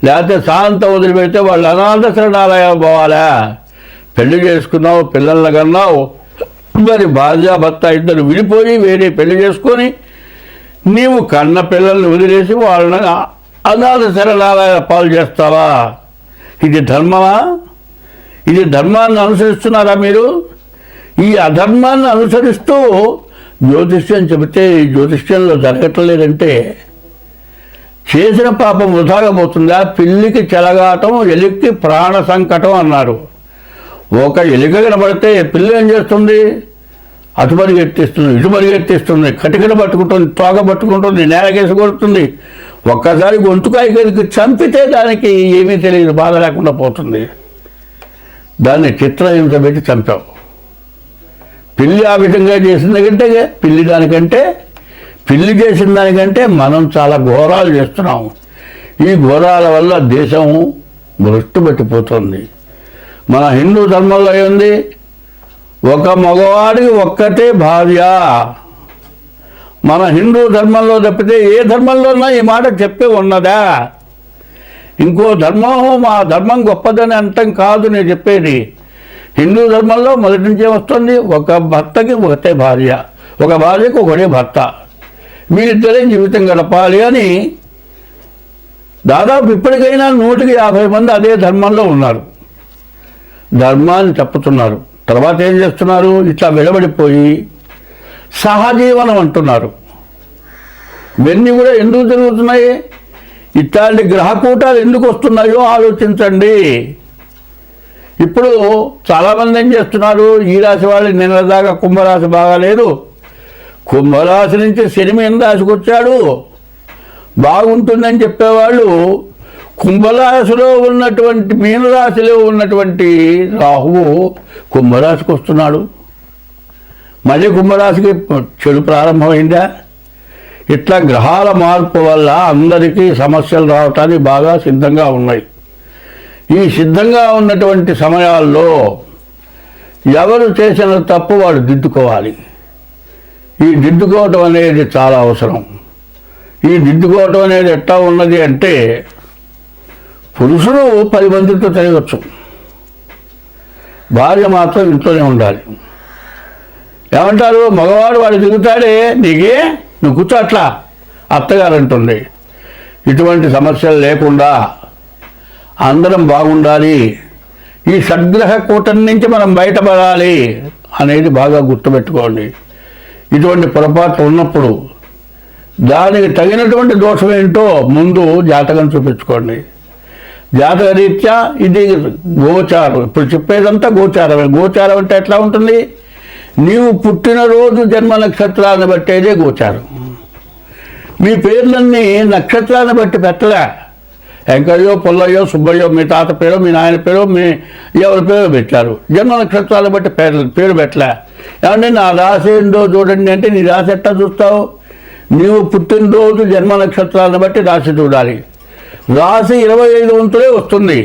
లేకపోతే శాంతం వదిలిపెడితే వాళ్ళు అనాథ శరణాలయం పోవాలా? పెళ్లి చేసుకున్నావు, పిల్లల్ని కన్నావు, మరి భార్య భర్త ఇద్దరు విడిపోయి వేరే పెళ్లి చేసుకొని నీవు కన్న పిల్లల్ని వదిలేసి వాళ్ళని అనాథ శరణాలయ పాలు చేస్తావా? ఇది ధర్మమా? ఇది ధర్మాన్ని అనుసరిస్తున్నారా మీరు? ఈ అధర్మాన్ని అనుసరిస్తూ జ్యోతిష్యం చెబితే ఈ జ్యోతిష్యంలో జరగట్లేదంటే చేసిన పాపం వృధాగా పోతుందా? పిల్లికి చెలగాటం, ఎలికి ప్రాణ సంకటం అన్నారు. ఒక ఎలిక కనబడితే పిల్లి ఏం చేస్తుంది, అటు పరిగెత్తిస్తుంది, ఇటు పరిగెత్తిస్తుంది, కటికన పట్టుకుంటుంది, తోక పట్టుకుంటుంది, నేలకేసి కొడుతుంది. ఒక్కసారి గొంతుకాయకి చంపితే దానికి ఏమీ తెలియదు, బాధ లేకుండా పోతుంది. దాన్ని చిత్రహింస పెట్టి చంపావు. పిల్లి ఆ విధంగా చేసిన కంటే పిల్లి చేసిన దానికంటే మనం చాలా ఘోరాలు చేస్తున్నాం. ఈ ఘోరాల వల్ల దేశం భ్రష్టు పట్టిపోతుంది. మన హిందూ ధర్మంలో ఏముంది, ఒక మగవాడికి ఒక్కటే భార్య. మన హిందూ ధర్మంలో తప్పితే ఏ ధర్మంలోనా ఈ మాట చెప్పి ఉన్నదా? ఇంకో ధర్మం మా ధర్మం గొప్పదని అంతం కాదు నేను చెప్పేది. హిందూ ధర్మంలో మొదటి నుంచే వస్తుంది, ఒక భర్తకి ఒకటే భార్య, ఒక భార్యకు ఒకటే భర్త, వీరిద్దరే జీవితం గడపాలి అని దాదాపు ఇప్పటికైనా 150 మంది అదే ధర్మంలో ఉన్నారు. ధర్మాన్ని తప్పుతున్నారు. తర్వాత ఏం చేస్తున్నారు? ఇట్లా వెలబడిపోయి సహజీవనం అంటున్నారు. ఇవన్నీ కూడా ఎందుకు జరుగుతున్నాయి? ఇట్లాంటి గ్రహకూటాలు ఎందుకు వస్తున్నాయో ఆలోచించండి. ఇప్పుడు చాలామంది ఏం చేస్తున్నారు? ఈ రాశి వాళ్ళు నిన్న దాకా కుంభరాశి బాగాలేదు, కుంభరాశి నుంచి శని మీన రాశికి వచ్చాడు బాగుంటుందని చెప్పేవాళ్ళు కుంభరాశిలో ఉన్నటువంటి మీనరాశిలో ఉన్నటువంటి రాహువు కుంభరాశికి వస్తున్నాడు. మళ్ళీ కుంభరాశికి చెడు ప్రారంభమైందా? ఇట్లా గ్రహాల మార్పు వల్ల అందరికీ సమస్యలు రావటానికి బాగా సిద్ధంగా ఉన్నాయి. ఈ సిద్ధంగా ఉన్నటువంటి సమయాల్లో ఎవరు చేసిన తప్పు వాడు దిద్దుకోవాలి. ఈ దిద్దుకోవటం అనేది చాలా అవసరం. ఈ దిద్దుకోవటం అనేది ఎట్లా ఉన్నది అంటే, పురుషుడు 10 మందితో తిరగచ్చు, భార్య మాత్రం ఇంట్లోనే ఉండాలి. ఏమంటారు? మగవాడు వాడు తిరుగుతాడే, నీకే నువ్వు కూర్చో అట్లా అత్తగారు అంటుంది. ఇటువంటి సమస్యలు లేకుండా అందరం బాగుండాలి, ఈ షడ్గ్రహ కూటమి నుంచి మనం బయటపడాలి అనేది బాగా గుర్తుపెట్టుకోండి. ఇటువంటి పొరపాట్లు ఉన్నప్పుడు దానికి తగినటువంటి దోషం ఏంటో ముందు జాతకం చూపించుకోండి. జాతక రీత్యా ఇది గోచారం. ఇప్పుడు చెప్పేదంతా గోచారమే. గోచారం అంటే ఎట్లా ఉంటుంది? నీవు పుట్టినరోజు జన్మ నక్షత్రాన్ని బట్టేదే గోచారం. మీ పేర్లన్నీ నక్షత్రాన్ని బట్టి పెట్టలే. వెంకయ్యో, పుల్లయ్యో, సుబ్బయ్యో మీ తాత పేరు, మీ నాయన పేరు, మీ ఎవరి పేరు పెట్టారు. జన్మ నక్షత్రాలను బట్టి పేరు పెట్టలే. ఏమంటే నా రాశి ఏందో చూడండి అంటే నీ రాశి ఎట్లా చూస్తావు? నీవు పుట్టినరోజు జన్మ నక్షత్రాలను బట్టి రాశి చూడాలి. రాశి 25 వంతులే వస్తుంది.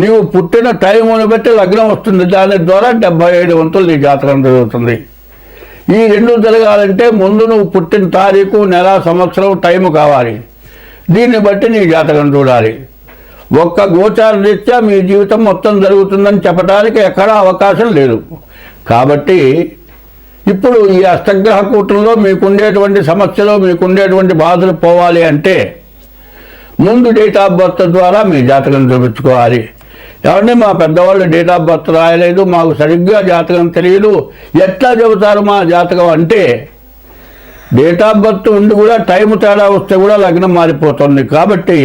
నీవు పుట్టిన టైమును బట్టి లగ్నం వస్తుంది. దాని ద్వారా 75 వంతులు నీ జాతకం జరుగుతుంది. ఈ రెండు జరగాలంటే ముందు నువ్వు పుట్టిన తారీఖు, నెల, సంవత్సరం, టైము కావాలి. దీన్ని బట్టి నీ జాతకం చూడాలి. ఒక్క గోచార రీత్యా మీ జీవితం మొత్తం జరుగుతుందని చెప్పడానికి ఎక్కడా అవకాశం లేదు. కాబట్టి ఇప్పుడు ఈ అష్టగ్రహ కూటంలో మీకుండేటువంటి సమస్యలు, మీకుండేటువంటి బాధలు పోవాలి అంటే ముందు డేట్ ఆఫ్ బర్త్ ద్వారా మీ జాతకం చూపించుకోవాలి. ఏమంటే మా పెద్దవాళ్ళు డేట్ ఆఫ్ బర్త్ రాయలేదు, మాకు సరిగ్గా జాతకం తెలియదు, ఎట్లా చెబుతారు మా జాతకం అంటే, డేట్ ఆఫ్ బర్త్ ఉండి కూడా టైం తేడా వస్తే కూడా లగ్నం మారిపోతుంది. కాబట్టి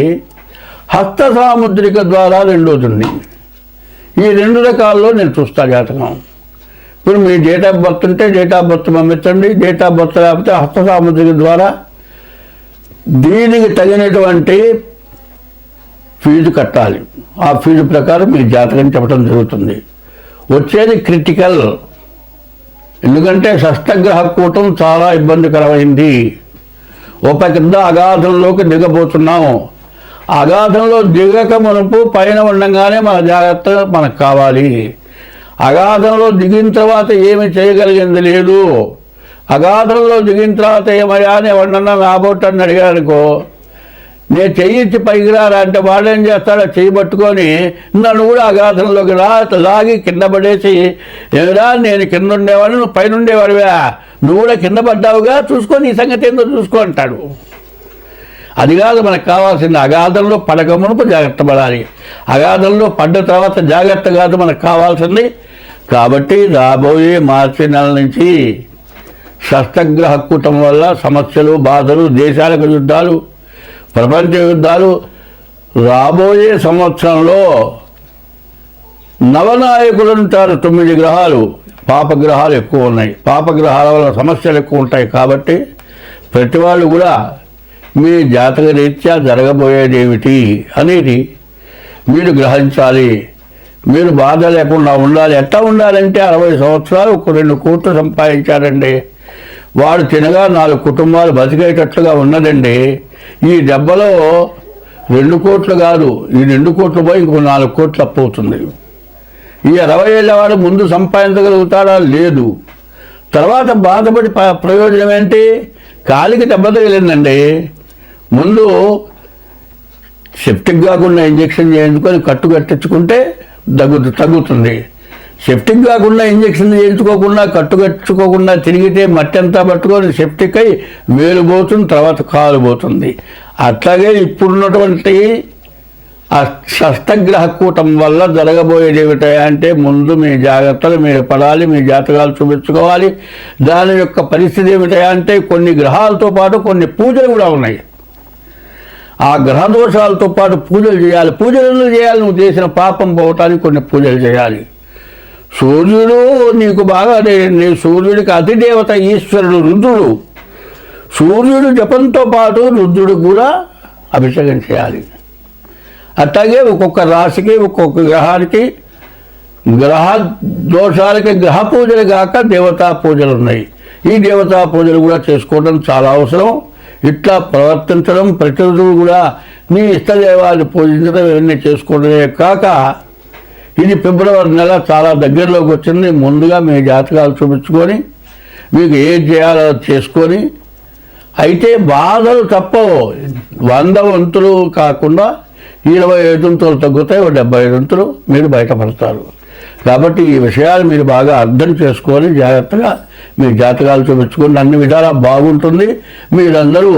హస్త సాముద్రిక ద్వారా రెండవుతుంది. ఈ 2 రకాల్లో నేను చూస్తా జాతకం. ఇప్పుడు మీ డేట్ ఆఫ్ బర్త్ ఉంటే డేట్ ఆఫ్ బర్త్ పంపించండి. డేట్ ఆఫ్ బర్త్ లేకపోతే హస్త సాముద్రిక ద్వారా దీనికి తగినటువంటి ఫీజు కట్టాలి. ఆ ఫీజు ప్రకారం మీ జాతకం చెప్పడం జరుగుతుంది. వచ్చేది క్రిటికల్. ఎందుకంటే షష్టగ్రహ కూటం చాలా ఇబ్బందికరమైంది. ఒక పెద్ద అగాధంలోకి దిగబోతున్నాం. అగాధంలో దిగక మునుపు పైన ఉండగానే మన జాగ్రత్త మనకు కావాలి. అగాధంలో దిగిన తర్వాత ఏమి చేయగలిగింది లేదు. అగాధంలో దిగిన తర్వాత ఏమయ్యా అని ఎవరన్నా రాబోట్టని అడిగారనుకో, నేను చెయ్యిచ్చి పైకి రారా అంటే వాడేం చేస్తాడో చెయ్యి పట్టుకొని నన్ను కూడా అగాధంలోకి లాగి కింద పడేసి, ఏమిరా నేను కింద ఉండేవాడు, నువ్వు పైన ఉండేవాడివా, నువ్వు కూడా కింద పడ్డావుగా, చూసుకొని ఈ సంగతి ఏందో చూసుకో అంటాడు. అది కాదు మనకు కావాల్సింది. అగాధంలో పడక మునుపు జాగ్రత్త పడాలి. అగాధంలో పడ్డ తర్వాత జాగ్రత్త కాదు మనకు కావాల్సింది. కాబట్టి రాబోయే మార్చి నెల నుంచి షష్టగ్రహ కూటం వల్ల సమస్యలు, బాధలు, దేశాలకు యుద్ధాలు, ప్రపంచ యుద్ధాలు, రాబోయే సంవత్సరంలో నవనాయకులు ఉంటారు. 9 గ్రహాలు, పాపగ్రహాలు ఎక్కువ ఉన్నాయి. పాపగ్రహాల వల్ల సమస్యలు ఎక్కువ ఉంటాయి. కాబట్టి ప్రతి వాళ్ళు కూడా మీ జాతక రీత్యా జరగబోయేది ఏమిటి అనేది మీరు గ్రహించాలి. మీరు బాధ లేకుండా ఉండాలి. ఎట్లా ఉండాలంటే 60 సంవత్సరాలు 2 కోట్లు సంపాదించారండి, వాడు తినగా 4 కుటుంబాలు బతికేటట్లుగా ఉన్నదండి. ఈ దెబ్బలో 2 కోట్లు కాదు, ఈ 2 కోట్లు పోయి ఇంకో 4 కోట్లు అప్పు అవుతుంది. ఈ 60 ఏళ్ళ వాడు ముందు సంపాదించగలుగుతాడా? లేదు. తర్వాత బాధపడి ప్రయోజనం ఏంటి? కాలికి దెబ్బ తగిలిందండి. ముందు సెప్టిక్ కాకుండా ఇంజెక్షన్ చేయించుకొని కట్టు కట్టించుకుంటే తగ్గుతుంది. సెప్టిక్ కాకుండా ఇంజెక్షన్ చేయించుకోకుండా కట్టు కట్టుకోకుండా తిరిగితే మట్టి అంతా పట్టుకొని సెప్టిక్ అయి వేలు పోతుంది, తర్వాత కాలు పోతుంది. అట్లాగే ఇప్పుడున్నటువంటి ఆ షష్టగ్రహ కూటం వల్ల జరగబోయేది ఏమిటంటే ముందు మీ జాగ్రత్తలు మీరు పడాలి, మీ జాతకాలు చూపించుకోవాలి. దాని యొక్క పరిస్థితి ఏమిటంటే కొన్ని గ్రహాలతో పాటు కొన్ని పూజలు కూడా ఉన్నాయి. ఆ గ్రహ దోషాలతో పాటు పూజలు చేయాలి. పూజలు చేయాలి, నువ్వు చేసిన పాపం పోవటానికి కొన్ని పూజలు చేయాలి. సూర్యుడు నీకు బాగా, నీ సూర్యుడికి అధిదేవత ఈశ్వరుడు రుద్రుడు. సూర్యుడు జపంతో పాటు రుద్రుడు కూడా అభిషేకం చేయాలి. అట్లాగే ఒక్కొక్క రాశికి ఒక్కొక్క గ్రహానికి గ్రహ దోషాలకి గ్రహ పూజలు కాక దేవతా పూజలు ఉన్నాయి. ఈ దేవతా పూజలు కూడా చేసుకోవడం చాలా అవసరం. ఇట్లా ప్రవర్తించడం, ప్రతిరోజు కూడా మీ ఇష్టదేవాన్ని పూజించడం ఇవన్నీ చేసుకోవడమే కాక ఇది ఫిబ్రవరి నెల చాలా దగ్గరలోకి వచ్చింది. ముందుగా మీ జాతకాలు చూపించుకొని మీకు ఏం చేయాలో చేసుకొని, అయితే బాధలు తప్పవు. 100 వంతులు కాకుండా 25 వంతులు తగ్గుతాయి, 75 వంతులు మీరు బయటపడతారు. కాబట్టి ఈ విషయాలు మీరు బాగా అర్థం చేసుకొని జాగ్రత్తగా మీ జాతకాలు చూపించుకొని అన్ని విధాలా బాగుంటుంది. మీరందరూ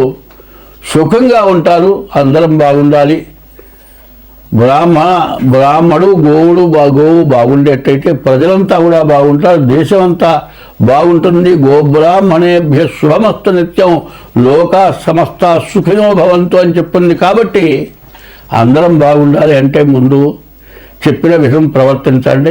సుఖంగా ఉంటారు. అందరం బాగుండాలి. బ్రాహ్మడు గోవుడు గోవు బాగుండేటైతే ప్రజలంతా కూడా బాగుంటారు, దేశం అంతా బాగుంటుంది. గోబ్రాహ్మణేభ్య శుభమస్తు నిత్యం లోకా సమస్త సుఖినో భవంతు అని చెప్పింది. కాబట్టి అందరం బాగుండాలి అంటే ముందు చెప్పిన విధం ప్రవర్తించండి.